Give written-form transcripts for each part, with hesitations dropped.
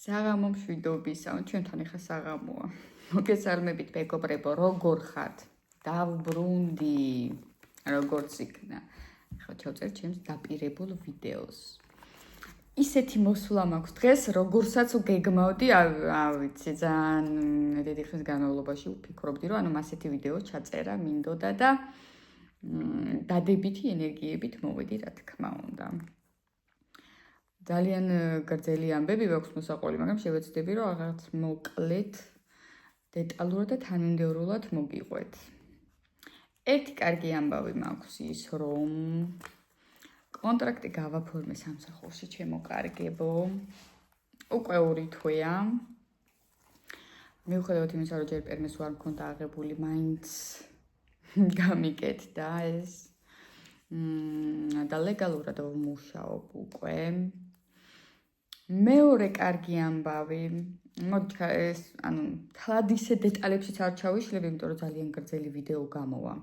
საღამო მშვიდობისა, ჩვენთან ახლა საღამოა. მოგესალმებით მეგობრებო, როგორ ხართ? დავბრუნდი, როგორც იქნა. ახლა ჩავწერ ჩემს დაპირებულ ვიდეოს. ისეთი მოსვლა მაქვს დღეს, როგორსაც გეგმავდი, ვიცი, ძალიან დიდი ხნის განმავლობაში ვფიქრობდი, რომ მასეთი ვიდეო ჩაწერა მინდოდა და დადებითი ენერგიებით მოვედი, რა თქმა უნდა. ძალიან გრძელი ამბები მაქვს მოსაყოლი, მაგრამ შევეცდები, რომ რაღაც მოკლედ, დეტალურად და თანმიმდევრულად მოგიყვეთ. ერთი კარგი ამბავი მაქვს ის, რომ კონტრაქტი გავაფორმე სამსახურში, ჩემო კარგებო. უკვე 2 თვეა. მიუხედავად იმისა, რომ ჯერ პერმეს ვარ მქონდა აღებული, მაინც გამიკეთდა ეს. და ლეგალურად ვმუშაობ უკვე. მეორე კარგი ამბავი, ეს, თლად ისე დეტალებშიც არ ჩავიშლებ, იმიტომ რომ ძალიან გრძელი ვიდეო გამოვა.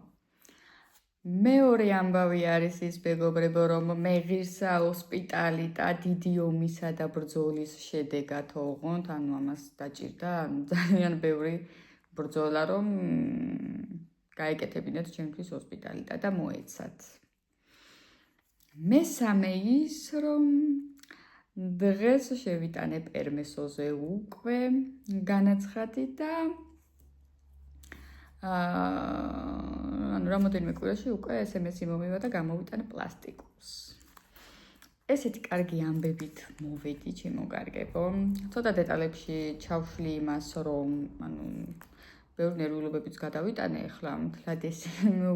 მეორე ამბავი არის ის, მეგობრებო, რომ მე ღირსა ჰოსპიტალი და დიდი ომისა და ბრძოლის შედეგად ოღონდ, ამას დაჭირდა ძალიან ბევრი ბრძოლა, რომ გაეკეთებინათ ჩემთვის ჰოსპიტალი და მოეცათ. მესამე ის, რომ დღეს შევიტანე პერმესოზე უკვე განაცხადი და რამოდენიმე კვირაში უკვე SMS-ი მომივა და გამოვიტანე პლასტიკურს. ესეთი კარგი ამბებით მოვედი, ჩემო კარგებო. ცოტა დეტალებში ჩავშლი იმას, რომ ბევრი ნერვიულობებიც გადავიტანე, ახლა მთლად ეს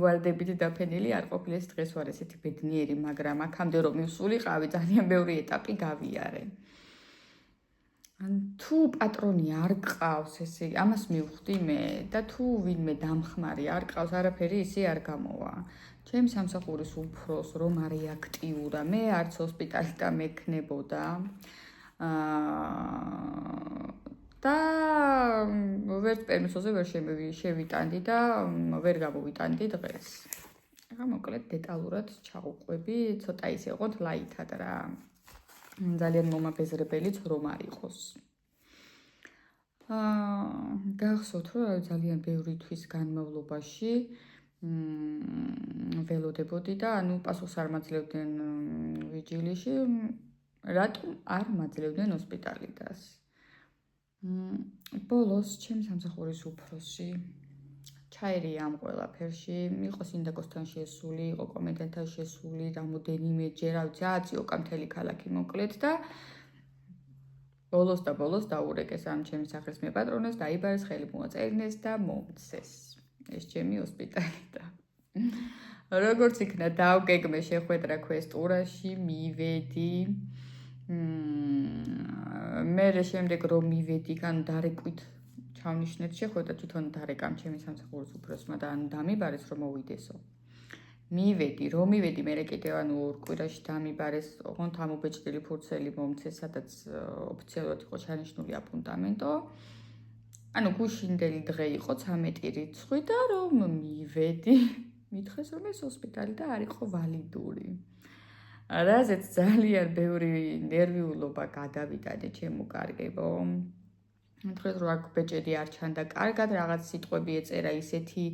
ვარდებით დაფენილი არ ყოფილი, ეს დღეს ვარ ესეთი ბედნიერი, მაგრამ აქამდე რომ მივსულიყავი, ძალიან ბევრი ეტაპი გავიარე. თუ პატრონი არ ყავს, ესე ამას მივხვდი მე და თუ ვინმე დამხმარი არ ყავს, არაფერი ისე არ გამოვა. ჩემი სამსახურის უფროს რომ არეაქტიურა, მე არც ჰოსპიტალი და მექნებოდა. და ვერც პერმესოზე ვერ შევიტანდი და ვერ გამოვიტანდი დღეს. ახლა მოკლედ დეტალურად ჩავყვები, ცოტა ისე ოღონდ ლაითად რა. ძალიან მომაბეზრებელიც რომ არ იყოს. გახსოვთ, რომ ძალიან ბევრი თვის განმავლობაში ველოდებოდი და პასუხს არ მაძლევდნენ ვიჯილიში, რატომ არ მაძლევდნენ ჰოსპიტალიტას. ბოლოს ჩემი სამსახურის უფროსი ჩაერია ამ ყველაფერში, იყო სინდაკოსთან შესული, იყო კომენდანტთან შესული, რამოდენიმეჯერ, აციოკა მთელი ქალაქი მოკლედ და ბოლოს დაურეკეს ამ ჩემი სახლის მეპატრონეს, დაიბარეს, ხელი მოაწერინეს და მომცეს. ეს ჩემი ჰოსპიტალი და როგორც იქნა დავგეგმე, შეხვედრა ქვესტურაში, მივედი. მე შემდეგ რომ მივედი, დარეკვით ჩავნიშნეთ შეხვედრა, თვითონ დარეკამ ჩემი სამსახურის უფროსმა და დამიბარეს რომ მოვიდესო. მივედი, მე კიდევ 2 კვირაში დამიბარეს, ოღონდ ამობეჭდილი ფურცელი მომცეს, სადაც ოფიციალურად იყო ჩანიშნული აპუნტამენტო. გუშინდელი დღე იყო 13 რიცხვი და რომ მივედი, მითხეს რომ ეს ჰოსპიტალი და არ იყო ვალიდური. რაზეც ძალიან ბევრი ნერვიულობა გადავიტანე, ჩემო კარგებო. მითხრეთ რომ აქ ბეჭედი არ ჩანდა კარგად, რაღაც სიტყვები ეწერა ისეთი,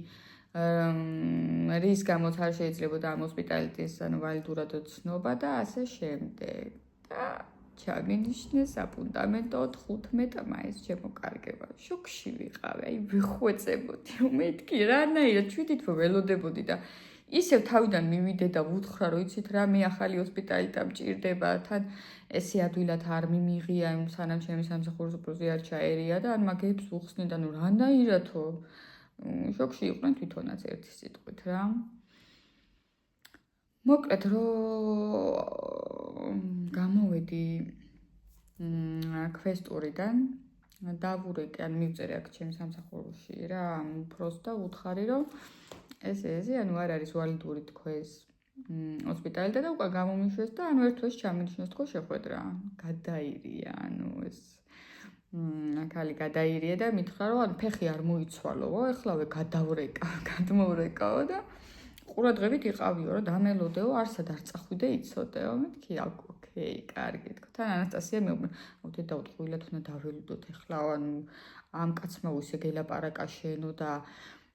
რის გამოც არ შეიძლებოდა ამ ჰოსპიტალიტის ვალიდურად ცნობა და ასე შემდეგ. და ჩამინიშნეს აპუნტამენტო 15 მაისს, ჩემო კარგებო. შოქში ვიყავი, ვიხვეწებოდი, მეთქი რანაირად ჩვიდით რომ ველოდებოდი და ისევ თავიდან მივიდე და ვუთხრა, რომ იცით რა, მე ახალი ჰოსპიტალი და მჭირდება, თან ესე ადვილად არ მიმიღია, სანამ ჩემი სამსახურის უფროსი არ ჩაერია და მაგებს უხსნი და რანაირადო შოქში იყვნენ თვითონაც ერთი სიტყვით რა. მოკლედ რომ გამოვედი ქვესტურიდან, დავურეკე, მივწერე აქ ჩემი სამსახურში რა, უფროს და ვუთხარი რომ ესე არ არის ვალიდური თქვეს ჰოსპიტალი და უკვე გამომიშვეს და ერთ თვეში ჩამინიშნეს თქო შეხვედრა. გადაირია, ეს აქალი გადაირია და მითხრა რომ ფეხი არ მოიცვალოო, ეხლავე გადმოვრეკაო და ყურადღებით იყავიო რომ დამელოდეო, არსად არ წახვიდე იცოდეო. მეთქი ოკეი, კარგი თქო. თან ანასტასია მეუბნა, აუდეთ დაუტყვილად უნდა დაველოდოთ ეხლა, ანუ ამ კაცმა ისე გელაპარაკა შენო და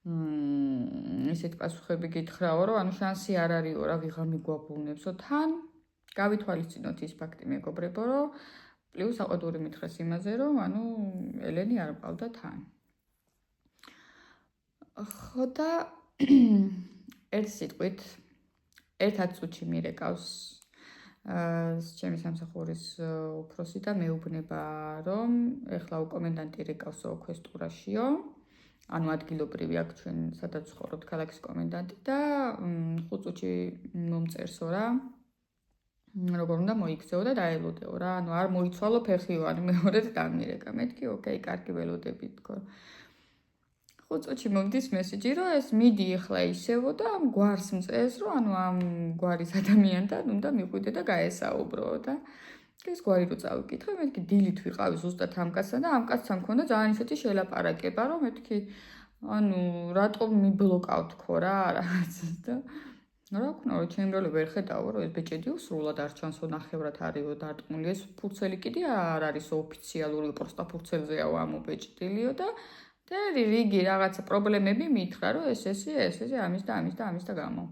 ესეთ პასუხები გითხრაო, რომ ანუ შანსი არ არისო რა ვიღა მიგვაბუნებსო. თან გავითვალისწინოთ ის ფაქტი მეგობრებო, რომ პლუს საყვედური მითხრეს იმაზე, რომ ანუ ელენი არ მყავდა თან. ხო და ერთ სიტყვით ერთად წუთში მირეკავს ჩემი სამსახურის უფროსი და მეუბნება, რომ ეხლა უკომენდანტი რეკავსო ქვესტურაშიო. ანუ ადგილობრივი აქ ჩვენ სადაც ვცხოვრობთ ქალაქის კომენდანტი და 5 წუთში მომწერსო რა. როგორ უნდა მოიქცეო და დაელოდეო რა. ანუ არ მოიცვალო ფეხიო, ანუ მეორედ დამირეკა. მეთქი ოკეი, კარგი ველოდები თქო. 5 წუთში მომდის მესიჯი, რომ ეს მიდი ეხლა ისევო და ამ გვარს მწეს, რომ ანუ ამ გვარის ადამიანთან უნდა მიყვიდე და გაესაუბრო და ეს გვარი რო წავიკითხე, მეთქი დილით ვიყავი ზუსტად ამ კაცთან და ამ კაცთან მქონდა ძალიან ისეთი შელაპარაკება, რომ მეთქი ანუ რატომ მიბლოკავ თქო რა რაღაცას და რა ვქნა, რომ ჩემი როლი ვერ ხედავო, რომ ეს ბეჭედიო სრულად არ ჩანსო, ნახევრად არისო დარტყმული, ეს ფურცელი კიდე არ არისო ოფიციალური, პროსტა ფურცელზეაო ამობეჭდილიო და რიგი რაღაცა პრობლემები მითხრა, რომ ეს ამის და გამო.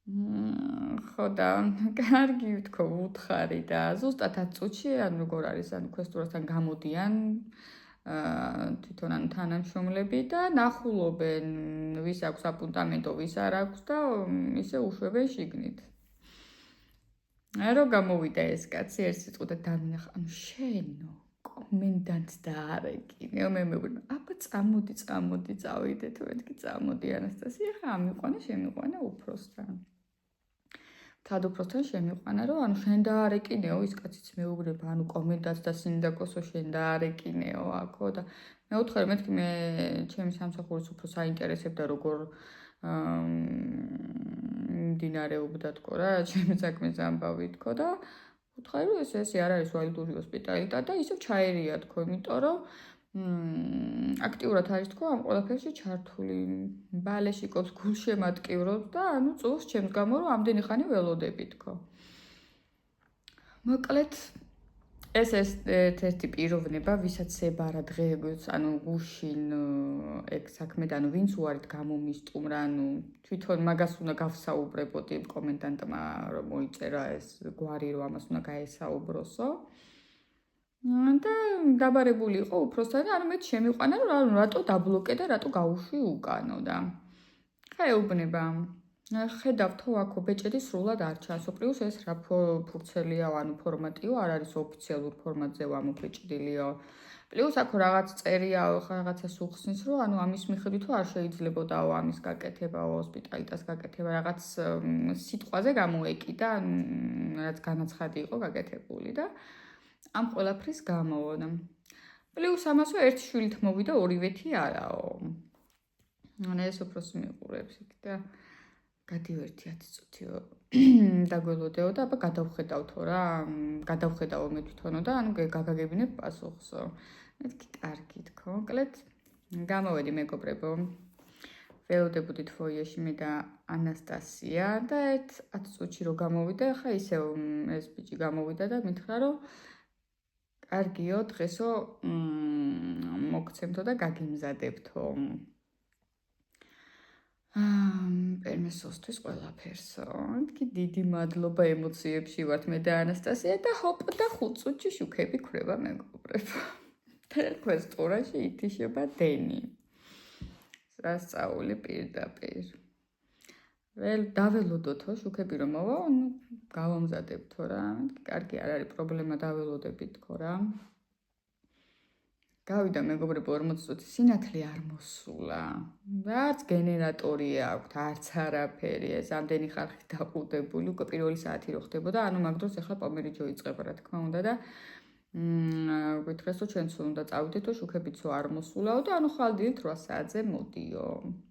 ხო და კარგი თქო უთხარი და ზუსტად 10 წუთში ანუ როგორ არის, ანუ ქვესტურასთან გამოდიან თვითონ ან თანამშრომლები და ნახულობენ ვის აქვს აპუნტამენტო, ვის არ აქვს და ისე უშვებენ შიგნით. რო გამოვიდა ეს კაცი ერთ სიტყვით და დამინახა, ანუ შენო კომენდანტს დაარეკინე, მე მეუბნა, აბა წამოდი, წავიდეთ, მეთქი წამოდი ანასტასია, ხა ამიყვანა, შემიყვანა უფროსთან. თად უფროსთან შემიყვანა, რომ ანუ შენ დაარეკინეო, ის კაციც მეუბნება, ანუ კომენდანტს და სინდაკოსო შენ დაარეკინეო აქო და მე უთხარი, მეთქი მე ჩემი სამსახურის უფროსს აინტერესებდა როგორ მდინარეობდა თქო რა, ჩემი საქმის ამბავი თქო და უთხარი, რომ ესე არ არის ვალიდური ჰოსპიტალიტეტი და ისევ ჩაერია თქო, იმიტომ რომ აქტიურად არის თქო ამ ყველაფერში ჩართული. ბალეში კობს გულშემატკივრობს და ანუ წულს ჩემს გამო რომ ამდენი ხანი ველოდები თქო. მოკლედ ეს ერთ-ერთი პიროვნება, ვისაც ებარა დღეებს, ანუ გუშინ ეგ საქმე და ანუ ვინც უარით გამომისტუმრა, ანუ თვითონ მაგას უნდა გავსაუბრებოდი კომენდანტმა, რომ მოიწერა ეს გვარი, რომ ამას უნდა გაესაუბროსო. და დაბარებული იყო უფროსთან და ანუ მე შემიყვანა, რომ რატო დაბლოკე და რატო გაუშვი უკანო და ხა ეუბნება ხედავ თო აქო ბეჭედი სრულად არ ჩანსო, პლუს ეს რა ფურცელიაო, ანუ ფორმატიო, არ არის ოფიციალურ ფორმატზე ამობეჭდილიო. პლუს აქ რაღაც წერიაო, რაღაცას უხსნის, რომ ანუ ამის მიხედვით თუ არ შეიძლებოდაო ამის გაკეთებაო, ჰოსპიტალიტას გაკეთება, რაღაც სიტყვაზე გამოეკიდა, რაც განაცხადი იყო გაკეთებული და ამ ყველაფრის გამოვოდა. პლუს ამასო ერთი შვილით მოვიდა, ორივეთი არაო. ანუ ეს უფროსი მიყურებს იქ და გადივერთი 10 წუთიო დაგველოდეო და აბა გადავხედავთო რა, გადავხედავო მე თვითონო და ანუ გაგაგებინებ პასუხსო. მეთქი კარგი თქო, მოკლედ გამოვედი მეგობრებო. ველოდებოდით ფოიეში მე და ანასტასია და 10 წუთში რო გამოვიდა, ხა ისევ ეს ბიჭი გამოვიდა და მითხრა რომ კარგიო, დღესო მოგცემთო და გაგიმზადებთო. პერმესოსთვის ყველაფერსო. მეთქი დიდი მადლობა, ემოციებში ვართ მე და ანასტასია და ჰოპ და 5 წუთში შუქები ქრება მეგობრებო. და ქვესტურაში ითიშება დენი. სასწაული პირდაპირ. დაველოდოთო შუქები რომ მოვა, ანუ გავამზადებთო რა. მეთქი კარგი არ არის პრობლემა, დაველოდებით თქო რა. გავიდა მეგობრებო 40 წუთი სინათლე არ მოსულა. რაც გენერატორი აქვს, არც არაფერი, ეს ამდენი ხალხი დაყუდებული, უკვე პირველი საათი რო ხდებოდა, ანუ მაგ დროს ახლა პომერიჯო იწყება რა თქმა უნდა და გითხრეს რომ ჩვენც უნდა წავიდეთ, რომ შუქებიცო არ მოსულაო და ანუ ხვალდილით 8 საათზე მოდიო.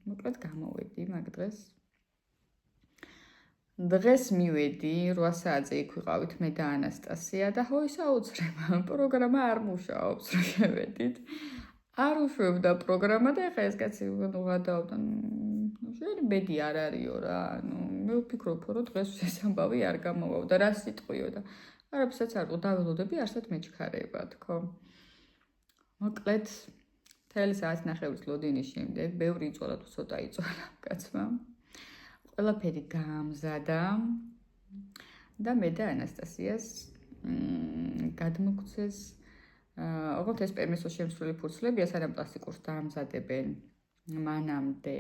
მოკლედ გამოვედი მაგ დღეს. დღეს მივედი 8 საათზე იქ ვიყავით მე და ანასტასია და ხო ისაუცრება პროგრამა არ მუშაობს რომ შევედით არ უშვებდა პროგრამა და ეხა ეს კაცი ვადაობდა შენ ბედი არ არისო რა მე ვფიქრობ რომ დღეს ეს ამბავი არ გამოვავდა რა სიტყვიო და არაფერსაც არ დაველოდები არსად მეჩქარება თქო მოკლედ მთელი საათი ნახევრის ლოდინის შემდეგ ბევრი იწოლა თუ ცოტა იწოლა კაცმა ყველაფერი გამზადა და მე და ანასტასიას გადმოგცეს ოღონდ ეს პერმესო შემსვლელი ფურცლებია სანამ პლასტიკურს დაამზადებენ მანამდე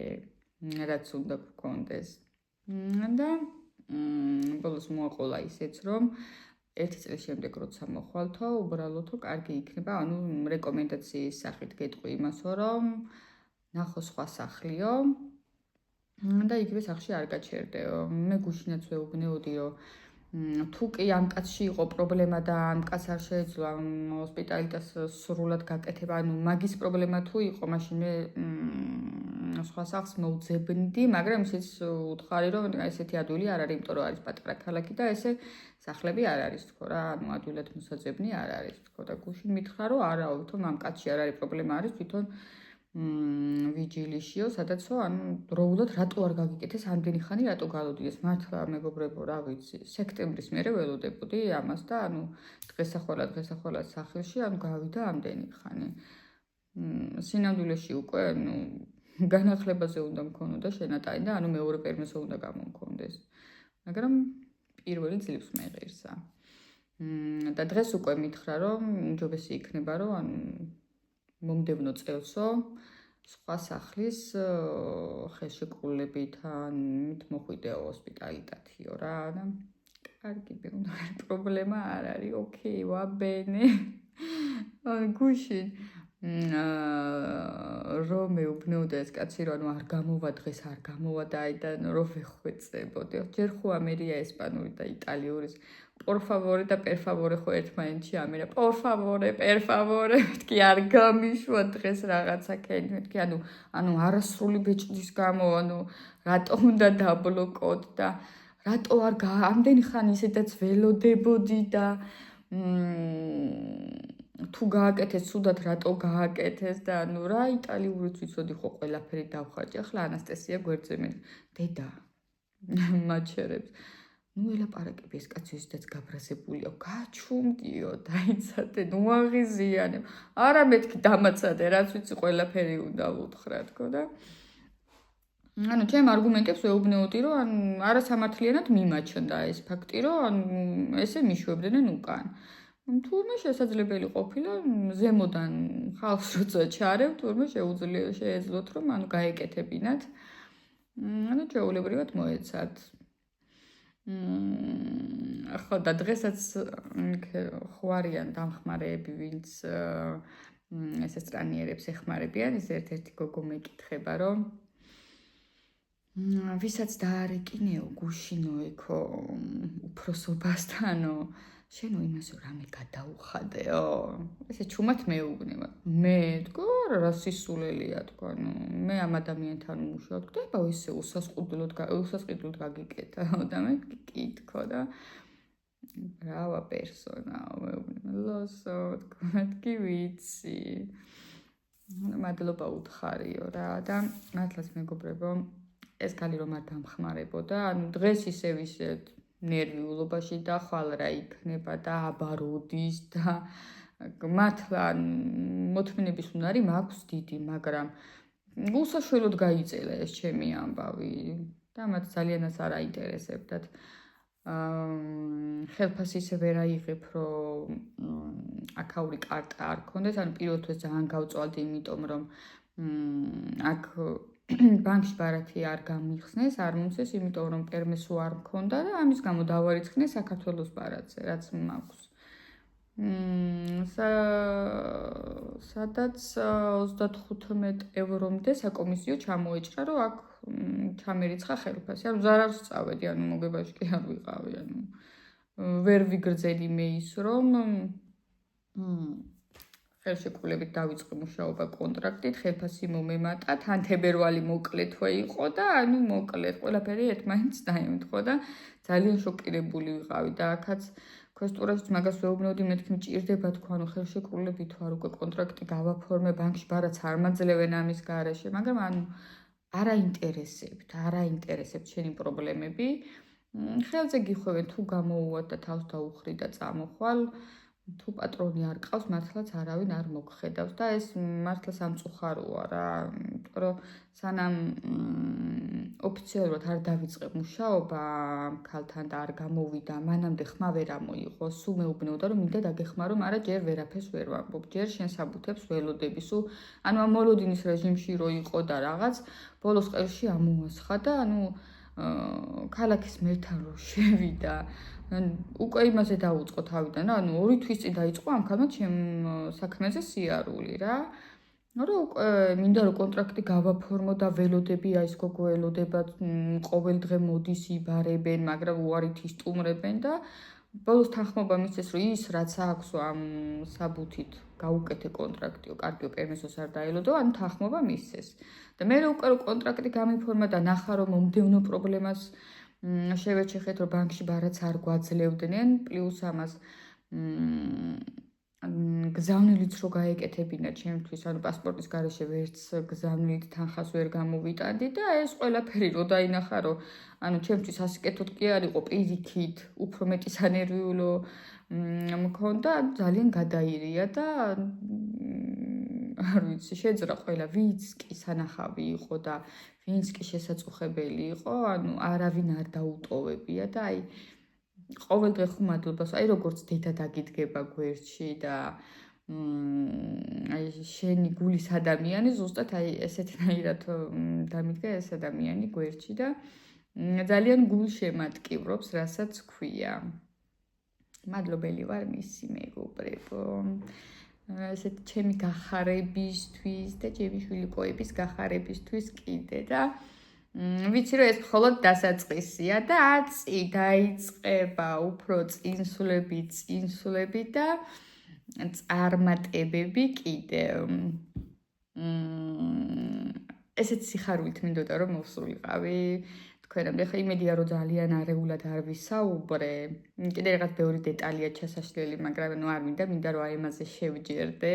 რაც უნდა გქონდეს და ბოლოს მოაყოლა ისეც რომ ერთი წლის შემდეგ როცა მოხვალთო უბრალოდო კარგი იქნება ანუ რეკომენდაციის სახით გეტყვი იმასო რომ ნახო სხვა სახლიო და იგივე სახში არ გაჩერდეო მე გუშინაც ვეუბნეოდი რომ თუ კი ამ კაცში იყო პრობლემა და ამ კაცს არ შეეძლო ამ ჰოსპიტალიტას სრულად გაკეთება ანუ მაგის პრობლემა თუ იყო მაშინ მე სხვა სახს მოვძებნდი მაგრამ ისიც უთხარი რომ ესეთი ადვილი არ არის იმიტომ რომ არის პატარა ქალაქი და ესე სახლები არ არის თქო რა ანუ ადვილად მოსაძებნი არ არის თქო და გუშინ მითხრა რომ არაო თვითონ ამ კაცში არ არის პრობლემა არის თვითონ ვიჯილიშიო სადაცო ანუ დროულად რატო არ გაგიკეთეს ამდენი ხანი რატო გალოდიეს მართლა მეგობრებო რა ვიცი სექტემბრის მერე ველოდებოდი ამას და ანუ დღესახვალად სახელში ანუ გავიდა ამდენი ხანი სინამდვილეში უკვე ანუ განახლებაზე უნდა მქონოდა შენატანი და ანუ მეორე პერმესო უნდა გამომქონდეს მაგრამ პირველი ძლივს მეღირსა და დღეს უკვე მითხრა რომ ჯობესი იქნება რომ ანუ მომდევნო წელსო სხვა სახლის ხელშეკრულებით მით მოხვიდეო ჰოსპიტალიტათიო რა და კარგი პრობლემა არ არის ოკეი ვაბენე გუშინ რომ მეუბნეოდა ეს კაცი რომ არ გამოვა დღეს არ გამოვა და აიდან რომ ვეხვეწებოდი ჯერ ხო ამერია ესპანური და იტალიურის por favore და per favore ხო ერთმანეთში ამერა por favore per favore მეთქი არ გამიშვა დღეს რაღაცა ქენი მეთქი ანუ არასრული ბეჭდის გამო ანუ რატო უნდა დაბლოკოთ და რატო არ ამდენი ხანი ისედაც ველოდებოდი და თუ გააკეთეს ცუდად რატო გააკეთეს და ანუ რა იტალიურიც ვიცოდი ხო ყველაფერი დავხარჯე ახლა ანასტასია გვერდზე მე დედა მაჩერებს ნუ ელაპარაკები ეს კაცი ისედაც გაბრაზებულია გაჩუმდიო დაიცადე ნუ აღიზიანებ არა მეთქი დამაცადე რაც ვიცი ყველაფერი უნდა უთხრა თქო და ანუ ჩემ არგუმენტებს ვეუბნეოდი რომ ან არასამართლიანად მიმაჩნდა ეს ფაქტი რომ ან ესე მიშვებდნენ უკან თურმე შესაძლებელი ყოფილა ზემოდან ხალხს როცა ჩარევ თურმე შეეძლოთ რომ ანუ გაეკეთებინათ ანუ ჩვეულებრივად მოეცათ ხო და დღესაც ხო არიან დამხმარეები ვინც ესე სტრანიერებს ეხმარებიან ეს ერთ-ერთი გოგო მეკითხება რომ ვისაც დაარეკინეო გუშინო ეკო უფროსობასთანო შენო იმასო რამე გადაუხადეო ესე ჩუმად მეუბნება მე თქო რა სისულელია თქო ანუ მე ამ ადამიანთან ვმუშაობ და აბა ესე უსასყიდლოდ გაგიკეთა და მე კი თქო და ბრავა პერსონაო მეუბნება ლოსო თქო მეთქი ვიცი მადლობა უთხარიო რა და მართლაც მეგობრებო ეს კალი რომ არ დამხმარებოდა ანუ დღეს ისევ ნერვიულობაში და ხვალ რა იქნება და აბაროდის და მართლა მოთმინების უნარი მაქვს დიდი მაგრამ უსაშველოდ გაიწელა ეს ჩემი ამბავი და მათ ძალიანაც არ აინტერესებდათ ხელფასი ისე ვერ აიღებ რომ აქაური კარტა არ ქონდეს ანუ პირველ დღეს ძალიან გავწვალდი იმიტომ რომ აქ ბანკში ბარათი არ გამიხსნეს, არ მომცეს, იმიტომ რომ პერმესო არ მქონდა და ამის გამო დავარიცხნე საქართველოს ბარათზე, რაც მაქვს. სადაც 35 ევრომდე საკომისიო ჩამოეჭრა, რომ აქ ჩამერიცხა ხელფასი. ანუ ზარალს წავედი, ანუ მოგებაში კი არ ვიყავი, ანუ ვერ ვიგრძელი მე ის რომ ხელშეკრულებით დავიწყე მუშაობა კონტრაქტით, ხელფასი მომემატა, თან თებერვალი მოკლე თვე იყო და ანუ მოკლედ ყველაფერი ერთმანეთს დაემთხვა და ძალიან შოკირებული ვიყავი და აქაც ქვესტურაშიც მაგას ვეუბნეოდი, მეთქი მჭირდება თქვა, ანუ ხელშეკრულებით ვარ უკვე კონტრაქტი გავაფორმე, ბანკში ბარაც არ მაძლევენ ამის გარეშე, მაგრამ ანუ არ აინტერესებთ შენი პრობლემები. ხელზე გიხვევენ, თუ გამოუვათ და თავს დაუხრი და წამოხვალ, თუ პატრონი არ ყავს, მართლაც არავინ არ მოგხედავს და ეს მართლა სამწუხაროა რა, იმიტომ რომ სანამ ოფიციალურად არ დავიწყებ მუშაობა ქალთან და არ გამოვიდა, მანამდე ხმა ვერ ამოიღო, სულ მეუბნეოდა რომ მინდა დაგეხმარო, მაგრამ ჯერ ვერაფერს ვერ ვამბობ, ჯერ შენ საბუთებს ველოდები, სულ ანუ ამ მოლოდინის რეჟიმში რო იყო და რაღაც, ბოლოს ყელში ამოასხა და ანუ ქალაქის მერთან რო შევიდა, უკვე იმაზე დაუწყო თავიდან, ანუ 2 თვის წინ დაიწყო ამ ქალმა ჩემ საქმეზე სიარული რა. რომ უკვე მინდა რომ კონტრაქტი გავაფორმო და ველოდები, აი ეს გოგო ელოდება, ყოველ დღე მოდის იბარებენ, მაგრამ უარით ისტუმრებენ და ბოლოს თანხმობა მისცეს, რომ ის რაც აქვს ამ საბუთით გაუკეთე კონტრაქტიო, კარგიო, პერმესოს არ დაელოდო, ანუ თანხმობა მისცეს. და მე უკვე რომ კონტრაქტი გამიფორმა და ნახა რომ მომდევნო პრობლემას შევეჩეხეთ, რომ ბანკში ბარაც არ გვაძლევდნენ, პლუს ამას გზავნილიც რო გაეკეთებინა ჩემთვის, ანუ პასპორტის გარეშე ვერც გზავნილით თანხას ვერ გამოვიტანდი და ეს ყველაფერი რო დაინახა, რომ ანუ ჩემთვის ასიკეთოთ კი არ იყო პირიქით, უფრო მეტი სანერვიულო მქონდა, ძალიან გადაირია და არ ვიცი, შეძრა ყველა, ვინც კი სანახავი იყო და ვინც კი შესაწუხებელი იყო, ანუ არავინ არ დაუტოვებია და აი ყოველდღე ხუმადობას, აი როგორც დედა დაგიდგება გვერდში და აი შენი გულის ადამიანი ზუსტად აი ესეთნაირად დამიდგა ეს ადამიანი გვერდში და ძალიან გულშემატკივრობს, რასაც ქვია. მადლობელი ვარ მისი მეგობრებო. ესეთ ჩემი გახარებისთვის და ჩემი შვილიკოების გახარებისთვის კიდე და ვიცი რომ ეს მხოლოდ დასაწყისია და დაიწყება უფრო წინსულები და წარმატებები კიდევ. ესეც სიხარულით მინდოდა რომ მოვსულიყავი თქვენამდე, ხა იმედია რომ ძალიან არეულად არ ვისაუბრე. კიდე რაღაც ბევრი დეტალია ჩასაშლელი, მაგრამ ნუ არ მინდა რომ აი ამაზე შევჯერდე.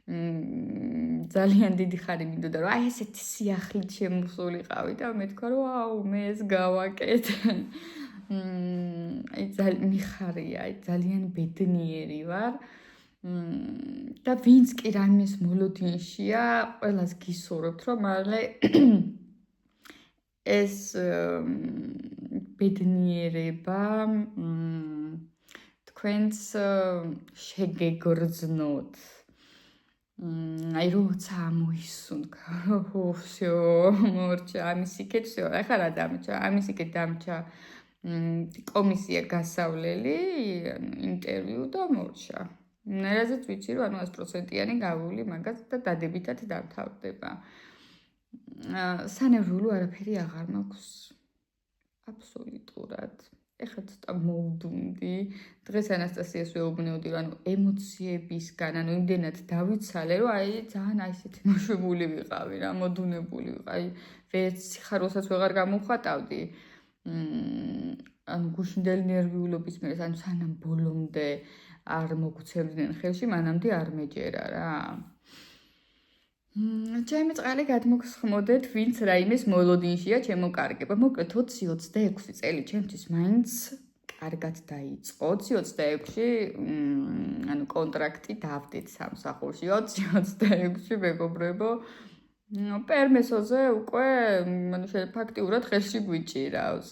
ძალიან დიდი ხანი მინდოდა რომ აი ესეთი სიახლით შემოსულიყავი და მე თქვა რომ აუ მე ეს გავაკეთე. აი მიხარია, აი ძალიან ბედნიერი ვარ. და ვინც კი რამის მოლოდინშია, ყველას გისურვებთ რომ მალე ეს ბედნიერება თქვენს შეგეგრძნოთ. აი როცა ამოისუნქა, всё, მორჩა, ამის იქეთ всё, ახლა რა დამჭა, ამის იქეთ დამჭა კომისია გასავლელი, ინტერვიუ და მორჩა. რაზეც ვიცი რომ ანუ 100%-იანი გავული მაგას და დადებითად დამთავრდება. სანერვიულო არაფერი აღარ მაქვს. აბსოლუტურად. ეხლა ცოტა მოვდუმდი. დღეს ანასტასიას ვეუბნეოდი, რომ ანუ ემოციებისგან, ანუ იმდენად დავიცალე, რომ აი ძალიან აი ესეთი მოშვებული ვიყავი რა, მოდუნებული ვიყავი. ვერც სიხარულსაც ვეღარ გამოვხატავდი. ანუ გუშინდელი ნერვიულობის მერე, ანუ სანამ ბოლომდე არ მოგცემდნენ ხელში, მანამდე არ მეჯერა რა. ჩემი წყალი გადმოგსხმოდეთ, ვინც რაიმეს მოლოდინშია ჩემოკარგება. მოკლედ 20-26 წელი ჩემთვის მაინც კარგად დაიწყო. 20-26-ში ანუ კონტრაქტი დავდეთ სამსახურში. 20-26-ში მეგობრებო, პერმესოზე უკვე ანუ ფაქტიურად ხელში გვიჭირავს.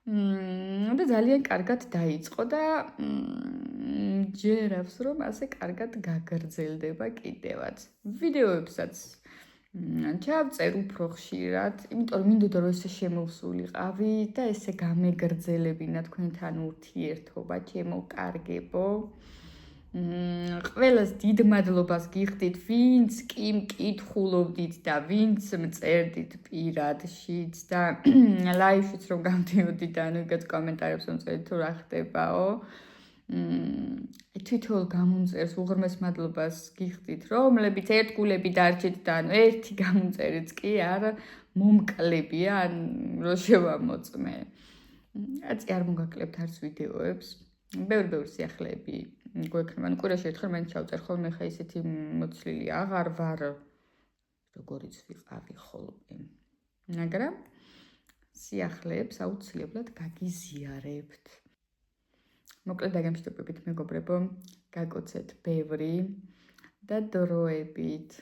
და ძალიან კარგად დაიწყო და ჯერავს რომ ასე კარგად გაგრძელდება კიდევაც. ვიდეოებსაც ჩავწერ უფრო ხშირად, იმიტომ რომ მინდოდა რომ ესე შემოვსულიყავი და ესე გამეგრძელებინა თქვენთან ურთიერთობა, ჩემო კარგებო. ყველას დიდ მადლობას გიხდით, ვინც კი მკითხულობდით და ვინც მწერდით პირადშიც და ლაივშიც რომ გამდიოდით და ანუ იგაც კომენტარებს მომწერდით თუ რა ხდებაო. თვითონ გამომწერს უღრმეს მადლობას გიხდით, რომლებიც ერთგულები დარჩით და ანუ ერთი გამომწერიც კი არა მომკლებია, ან რო შევამოწმე. აცი არ მოგაკლებთ არც ვიდეოებს. ბევრი სიახლეები გვექნება. ანუ კვირაში ერთხელ მაინც ჩავწერ ხოლმე, ხა ისეთი მოცლილი აღარ ვარ, როგორიც ვიყავი ხოლმე. მაგრამ სიახლეებს აუცილებლად გაგიზიარებთ. მოკლედ დაგემშვიდობებით მეგობრებო, გაგოცეთ ბევრი და დროებით.